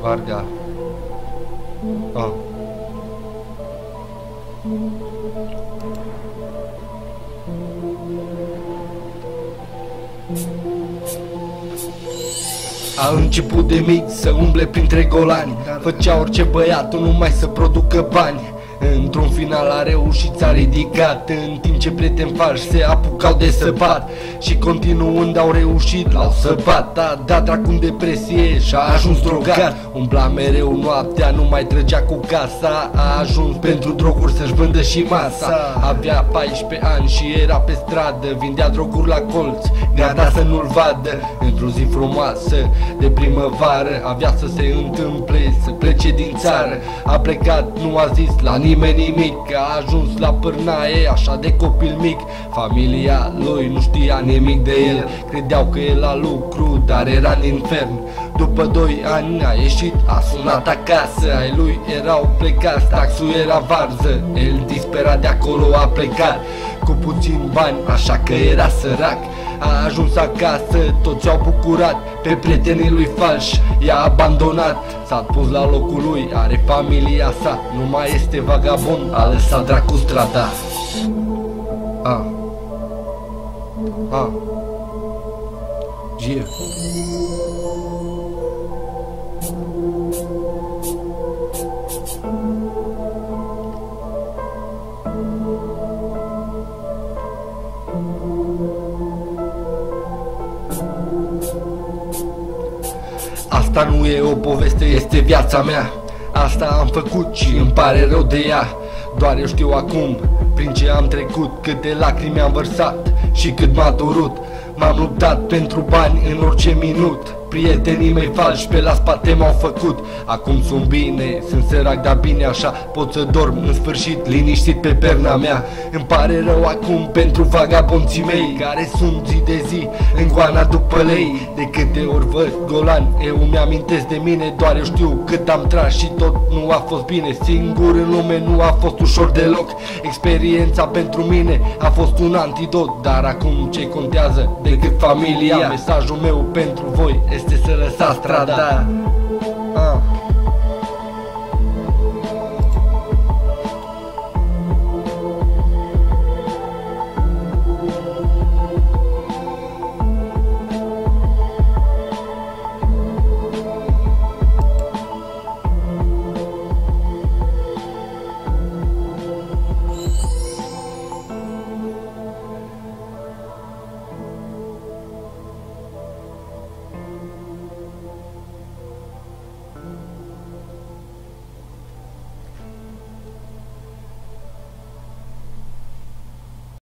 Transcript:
Varga. A început de mic să umble printre golani, făcea orice băiatul numai să producă bani. Într-un final a reușit, s-a ridicat, în timp ce prieteni falși se apucau de săpat. Și continuând au reușit, l-au săpat. A dat dracu în depresie și a ajuns drogat. Umbla mereu noaptea, nu mai trăgea cu casa. A ajuns pentru droguri să-și vândă și masa. Avea 14 ani și era pe stradă, vindea droguri la colț, gata să nu-l vadă. Într-o zi frumoasă de primăvară avea să se întâmple să plece din țară. A plecat, nu a zis la nimeni nimic, a ajuns la pârnaie așa de copil mic. Familia lui nu știa nimic de el, credeau că e la lucru, dar era în infern. După 2 ani a ieșit, a sunat acasă, ai lui erau plecați, taxul era varză. El disperat de acolo a plecat cu puțin bani, așa că era sărac. A ajuns acasă, toți au bucurat, pe prietenii lui falși i-a abandonat. S-a pus la locul lui, are familia sa, nu mai este vagabond, a lăsat dracu strada. Yeah. Asta nu e o poveste, este viața mea. Asta am făcut și îmi pare rău de ea. Doar eu știu acum prin ce am trecut, câte lacrimi am vărsat și cât m-a durut. M-am luptat pentru bani în orice minut. Prietenii mei falși pe la spate m-au făcut. Acum sunt bine, sunt sărac, dar bine așa pot să dorm în sfârșit liniștit pe perna mea. Îmi pare rău acum pentru vagabonții mei care sunt zi de zi în goana după lei. De câte ori văd golani, eu mi-amintesc de mine. Doar eu știu cât am tras și tot nu a fost bine. Singur în lume nu a fost ușor deloc. Experiența pentru mine a fost un antidot, dar acum ce contează decât familia? Mesajul meu pentru voi este să lăsați strada.